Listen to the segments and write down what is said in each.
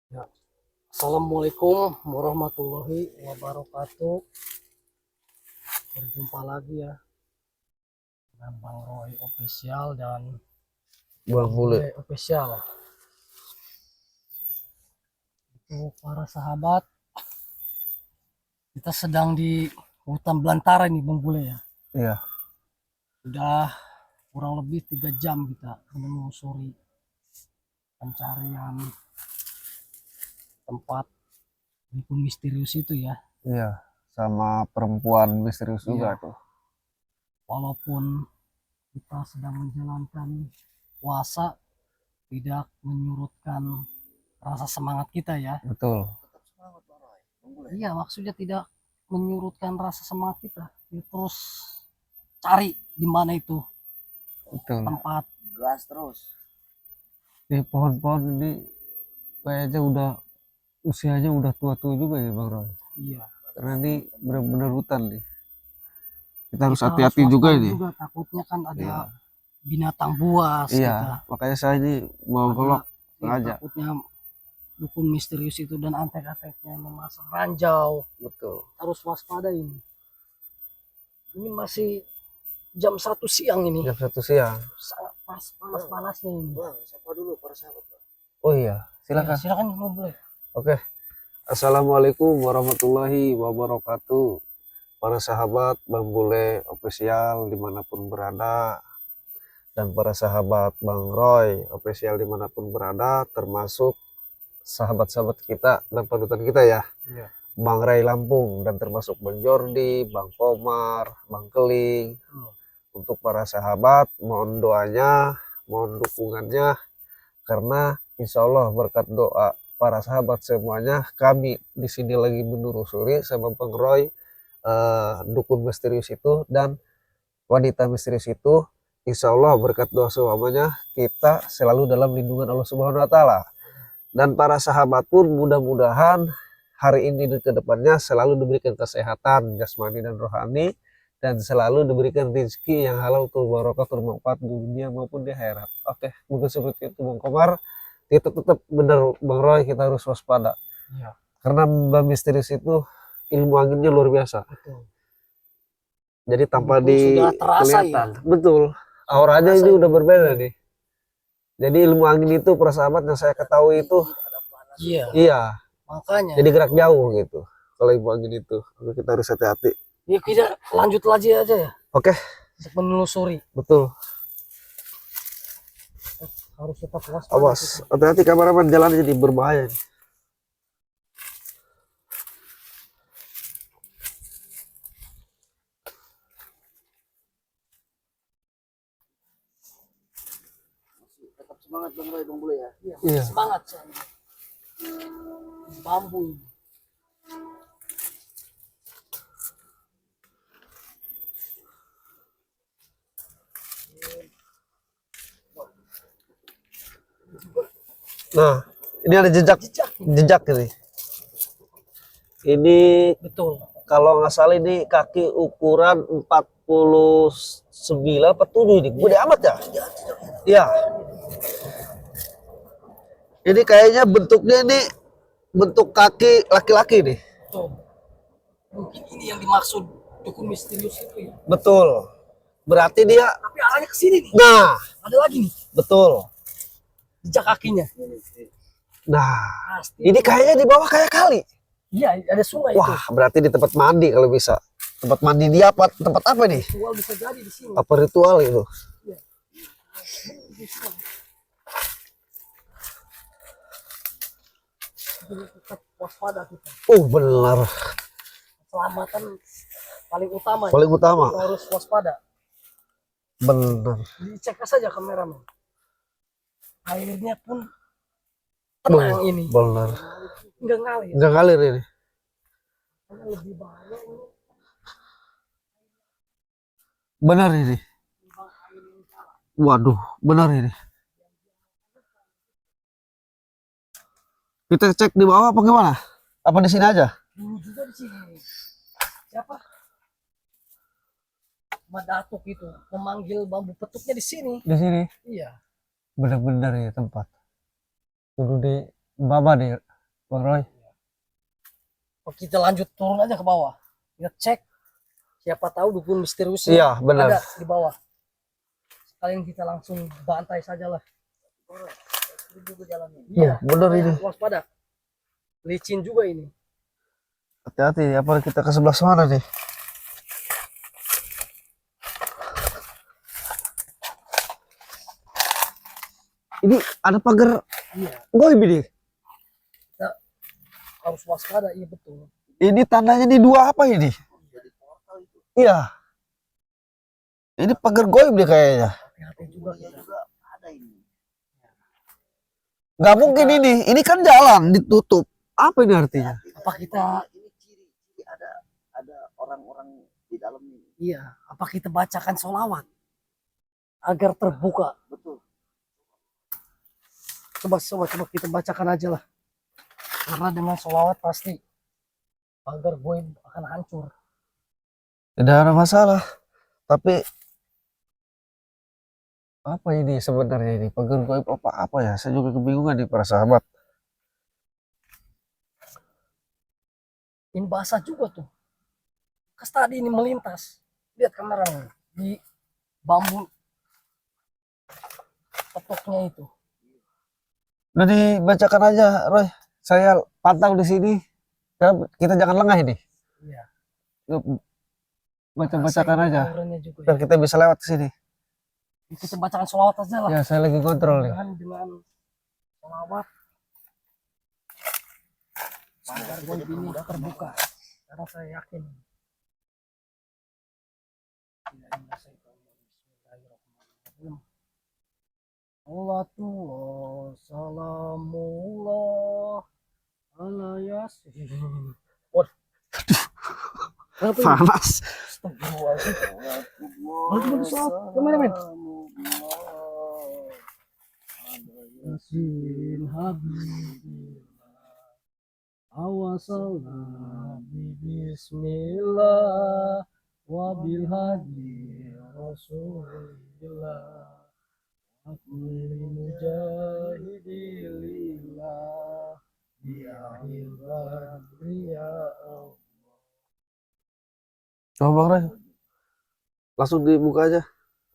Ya, Assalamualaikum warahmatullahi wabarakatuh. Berjumpa lagi ya dengan Bang Roy Official dan Bang Bang Bule. Bule Official. Untuk para sahabat, kita sedang di hutan belantara nih Bang Bule ya. Iya, Sudah kurang lebih 3 jam kita menelusuri pencarian tempat dukun misterius itu ya. iya. Sama perempuan misterius juga Iya, tuh. walaupun kita sedang menjalankan puasa, tidak menyurutkan rasa semangat kita ya. Betul, Iya, maksudnya tidak menyurutkan rasa semangat kita. Ya, terus cari di mana itu betul. tempat. Gas terus. Ini pohon-pohon ini kayaknya udah usianya udah tua-tua juga ya Bang Roy. Iya, Karena ini benar-benar hutan nih. Kita harus kita hati-hati juga waspada ini. juga, takutnya kan ada Iya, binatang buas iya. kita. Makanya saya ini mau Ada, golok ya, sengaja. takutnya dukun misterius itu dan antek-anteknya memasang ranjau. Betul. Harus waspada ini. Ini masih jam 1 siang ini. Jam 1 siang. Sangat panas-panasnya ini. Bang, sapa dulu para sahabat, Bang. Oh iya, silakan. Ya, silakan Bang Bule. Oke. Assalamualaikum warahmatullahi wabarakatuh. Para sahabat Bang Bule Official dimanapun berada, dan para sahabat Bang Roy Official dimanapun berada, termasuk sahabat-sahabat kita dan panutan kita ya, Iya. Bang Ray Lampung, dan termasuk Bang Jordi, Bang Komar, Bang Keling. Untuk para sahabat, mohon doanya, mohon dukungannya, karena insya Allah berkat doa para sahabat semuanya, kami di sini lagi menelusuri sama Bang Roy dukun misterius itu dan wanita misterius itu. Insya Allah berkat doa semuanya kita selalu dalam lindungan Allah Subhanahu Wa Taala. Dan para sahabat pun mudah-mudahan hari ini dan kedepannya selalu diberikan kesehatan jasmani dan rohani, dan selalu diberikan rezeki yang halal, barokah, bermanfaat di dunia maupun di akhirat. Oke, mungkin seperti itu Bang Komar. Kita tetap benar Bang Roy, kita harus waspada. Iya. Karena Mbak Misterius itu ilmu anginnya luar biasa. Betul. Jadi tanpa Betul, sudah terasa kelihatan. Betul. Auranya terasa ini ya. udah berbeda nih. Jadi ilmu angin itu para sahabat yang saya ketahui itu Iya, iya. makanya. Jadi gerak jauh gitu. Kalau ilmu angin itu, kita harus hati-hati. Ya kita lanjut lagi aja ya Oke, untuk menelusuri. betul. Harus tetap waspada. Awas, hati-hati kameramen, jalan jadi berbahaya. Tetap semangat Bang Roy, Bang Bule ya. Iya, Iya. semangat saya. Bambu ini. Nah, ini ada jejak ini. Ini Betul. kalau nggak salah ini kaki ukuran 49 apa 7 ini. Gede amat ya? Iya. Ini kayaknya bentuknya ini bentuk kaki laki-laki nih. Betul. Mungkin ini yang dimaksud dukun misterius itu ya. Betul. Berarti dia, Tapi arahnya ke sini nih. nah, Ada lagi nih betul. jejak kakinya. Nah, Pasti. ini kayaknya di bawah kayak kali. Iya, ada sungai itu. Wah, berarti di tempat mandi kalau bisa. Tempat mandi dia apa? Tempat apa nih? Ritual bisa jadi di sini. Apa ritual itu? Iya. Bisa. Jadi tetap waspada kita. Benar. Keselamatan paling utama. ya. Paling utama. Kita harus waspada. Benar. Dicek saja kameramen. Airnya pun tenang ini. Benar. Enggak ngalir. Enggak ngalir ini. Karena lebih bahaya ini. Benar ini. Waduh, benar ini. Kita cek di bawah apa gimana? Apa di sini aja? Ini juga di sini. Siapa? Madatuk itu memanggil bambu petuknya di sini. Di sini. Iya. Benar-benar ya tempat. Dulu di Baba nih. Bang Roy. Kita lanjut turun aja ke bawah. Kita cek. Siapa tahu dukun misteriusnya Iya, benar. ada di bawah. Sekalian kita langsung bantai saja lah. Ini juga jalannya. Iya, benar makanya ini. waspada. Licin juga ini. Hati-hati, apa kita ke sebelah sana nih? Ini ada pagar Iya, goib ini. harus waspada, iya betul. Ini tandanya di dua apa ini? Jadi portal itu. Iya. Ini pagar goib deh kayaknya. Hati-hati juga Iya kita. juga ada ini. Nggak mungkin ini. Ini kan jalan ditutup. Apa ini artinya? Apa kita Ini ciri ada orang-orang di dalam ini. iya, apa kita bacakan sholawat agar terbuka? Betul. Coba kita bacakan aja lah. Karena dengan sholawat pasti pagar goib akan hancur. Tidak ada masalah. Tapi apa ini sebenarnya ini? Pagar goib apa ya? Saya juga kebingungan nih para sahabat. Ini basah juga tuh. Kas tadi ini melintas. Lihat kameranya di bambu petoknya itu. Udah dibacakan aja, Roy. Saya pantau di sini. Kita jangan lengah ini. Iya. Yuk, baca-bacakan Rasain aja. auranya juga Biar ya. kita bisa lewat ke sini. Kita bacakan sholawat aja lah. Ya, saya lagi kontrol nih. Dengan sholawat pagar goib ini terbuka. Karena saya yakin. Bismillahirrahmanirrahim. Salatullah, salamullah, ala yasin. Waduh. Kenapa ini? Panas. Astagfirullahaladzim. Bagus, kameramen. Yasin habibillah. Awasalam bismillah. Wabil hadi rasulillah. Kulli mujahidilillah. Bi'ahil badri ya Allah. Coba Bang Roy. Langsung dibuka aja.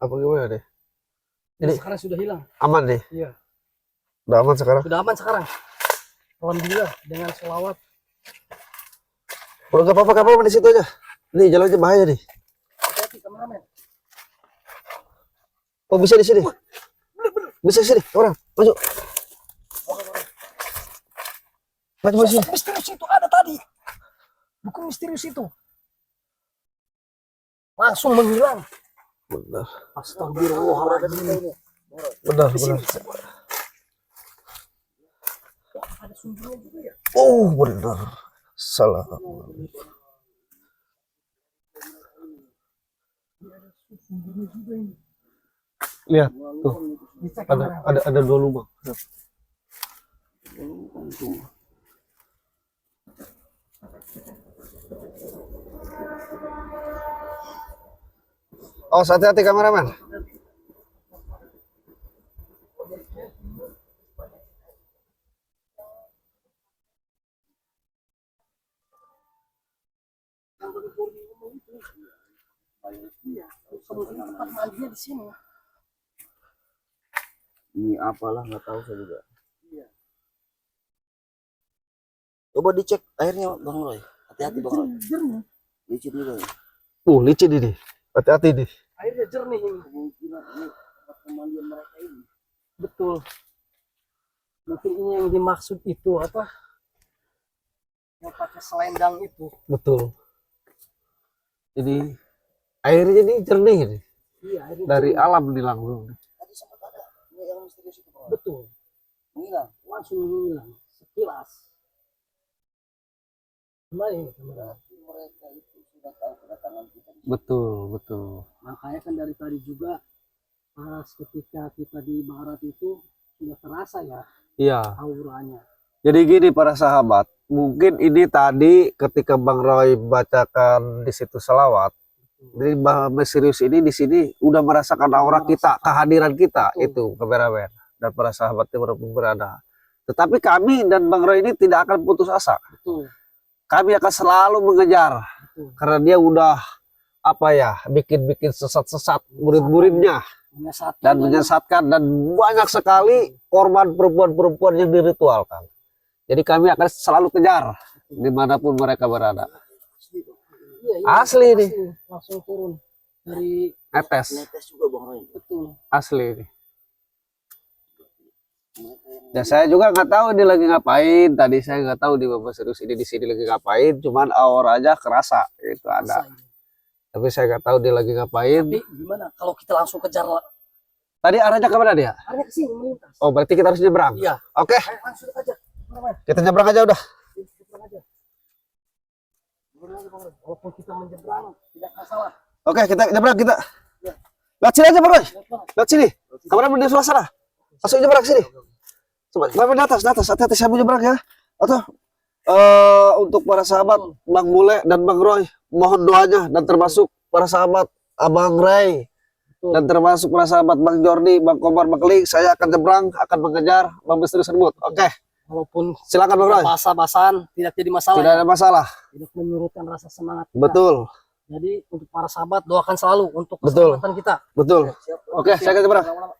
Apa gimana deh? Ini Sekarang sudah hilang. aman deh. Iya. Udah aman sekarang. Sudah aman sekarang. Alhamdulillah dengan sholawat. Udah gak apa-apa di situ aja. Nih jalannya bahaya nih. Hati-hati kameramen. Oh bisa di sini. Bisa di sini. Orang maju. Maju sini. Sosok misterius itu ada tadi. Buku misterius itu. Langsung menghilang. Benar. Astagfirullahaladzim. Benar. Ada sumbernya juga ya. Oh benar. Salah. Sumbernya juga ini. Lihat tuh. Dicek Ada dua lubang. Oh, hati-hati kameramen. Iya, sebetulnya tempat mandinya di sini. Ini apalah nggak tahu saya juga. Iya. Coba dicek airnya Bang Roy. Hati-hati Bang Roy. Jernih. Licin juga nih. Licin ini. Hati-hati nih. Airnya jernih ini. Kemungkinan ini tempat pemandian mereka ini. Betul. Mungkin ini yang dimaksud itu apa? Yang pakai selendang itu. Betul. Jadi airnya ini jernih ini. Iya, airnya Dari jernih. alam nih langsung. Tadi sempat ada. Ini yang misterius itu Bang Roy. Betul. Menghilang. Langsung hilang. Sekilas. Gimana ini kamera? Berarti mereka itu sudah tahu kedatangan kita. Betul. Makanya kan dari tadi juga pas ketika kita di barat itu sudah terasa ya Iya. auranya. Jadi gini para sahabat, mungkin ini tadi ketika Bang Roy bacakan di situ selawat, jadi misterius ini di sini udah merasakan aura kita, kehadiran kita. Betul. Itu kameramen dan para sahabat yang berada. Tetapi kami dan Bang Roy ini tidak akan putus asa. Betul. Kami akan selalu mengejar. Betul. Karena dia udah bikin sesat-sesat murid-muridnya Menyesatkan dan menyesatkan, dan banyak sekali korban perempuan-perempuan yang diritualkan. Jadi kami akan selalu kejar dimanapun mereka berada. Iya, Asli ini. langsung turun dari Netes. Netes juga Bang Roy. betul. Asli ini. Ya saya juga nggak tahu dia lagi ngapain. Tadi saya nggak tahu di Bapak Serius ini di sini lagi ngapain. Cuman aura aja kerasa itu ada. Masa ini. Tapi saya nggak tahu dia lagi ngapain. Tapi gimana kalau kita langsung kejar Tadi arahnya kemana dia? arahnya ke sini melintas? Oh berarti kita harus nyebrang. Iya. Oke, Ayo langsung aja. Mana? kita nyebrang aja udah. Nyebrang aja. Walaupun kita menyeberang tidak masalah. Oke, kita nyebrang kita. Ya. Lihat sini aja Bang Roy. Lihat, Bang. Lihat sini. Kameramen di sebelah sana. Masuk nyebrang sini. Coba, kameramen di atas. Hati-hati saya mau nyebrang ya. Atau untuk para sahabat Bang Bule dan Bang Roy, mohon doanya, dan termasuk para sahabat Abang Ray, dan termasuk para sahabat Bang Jordi, Bang Komar, Bang Keling, saya akan nyebrang, akan mengejar Bang Misteri Sermut. Oke, Walaupun silakan Bang Roy. basah-basahan tidak jadi masalah. Tidak ada masalah. Tidak menyurutkan rasa semangat kita. Betul, Jadi untuk para sahabat doakan selalu untuk Betul. keselamatan kita. betul. Siap. Oke, saya akan nyebrang. Lama-lama.